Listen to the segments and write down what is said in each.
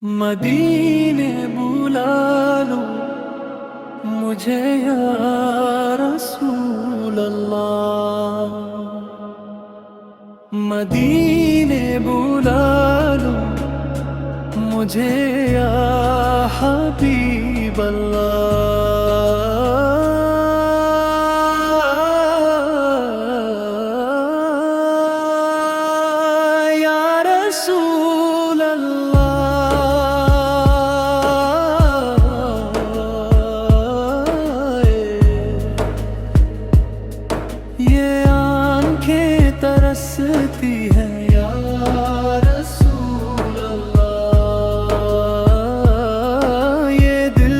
مدینے بلا لو مجھے یا رسول اللہ، مدینے بلا لو مجھے یا حبیب اللہ، یا رسول اللہ، یہ آنکھیں ترستی ہیں یا رسول اللہ، یہ دل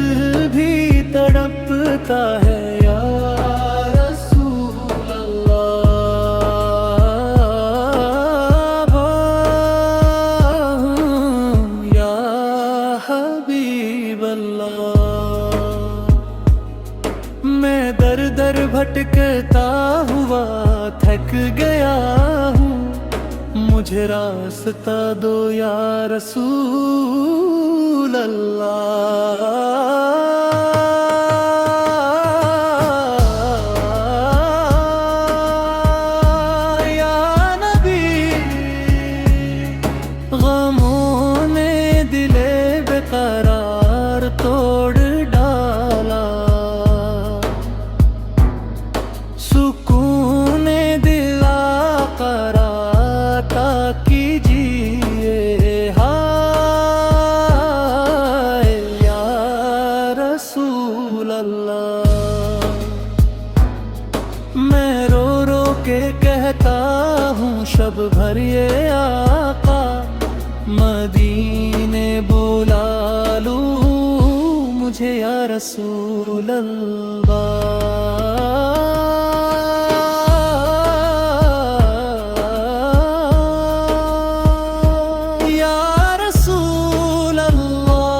بھی تڑپتا ہے یا رسول اللہ، یا حبیب اللہ، میں در در بھٹکتا ہوا تھک گیا ہوں، مجھے راستہ دو یا رسول اللہ، یا نبی، غموں نے دل بے قرار توڑ ڈالا، سکون دل آقا عطا کیجیے، ہائے یا رسول اللہ، میں رو رو کے کہتا ہوں شب بھر یہ آقا، مدینے بلا لو مجھے یا رسول اللہ، یا رسول اللہ،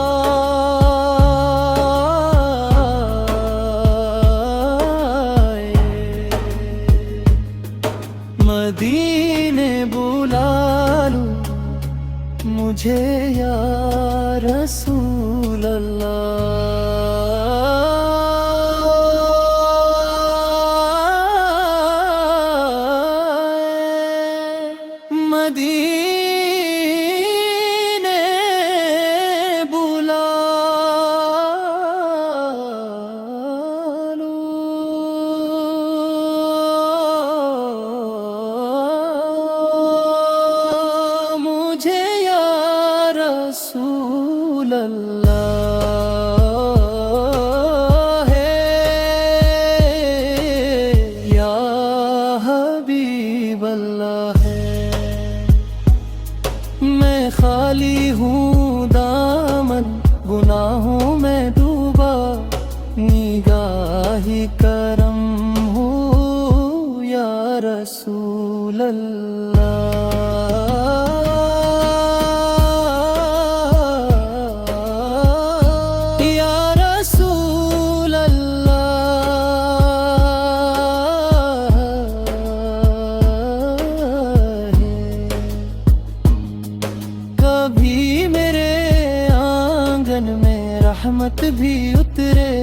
مدینے بلا لو مجھے یا رسول اللہ، مدینے بلا لو مجھے یا رسول اللہ، ہے یا حبیب اللہ ہے، میں خالی ہوں دامن گناہوں میں ڈوبا، نگاہی کرم ہو یا رسول اللہ، یا رسول اللہ، کبھی میرے آنگن میں رحمت بھی اترے،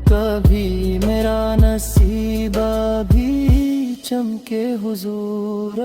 کبھی میرا نصیبہ بھی چمکے حضور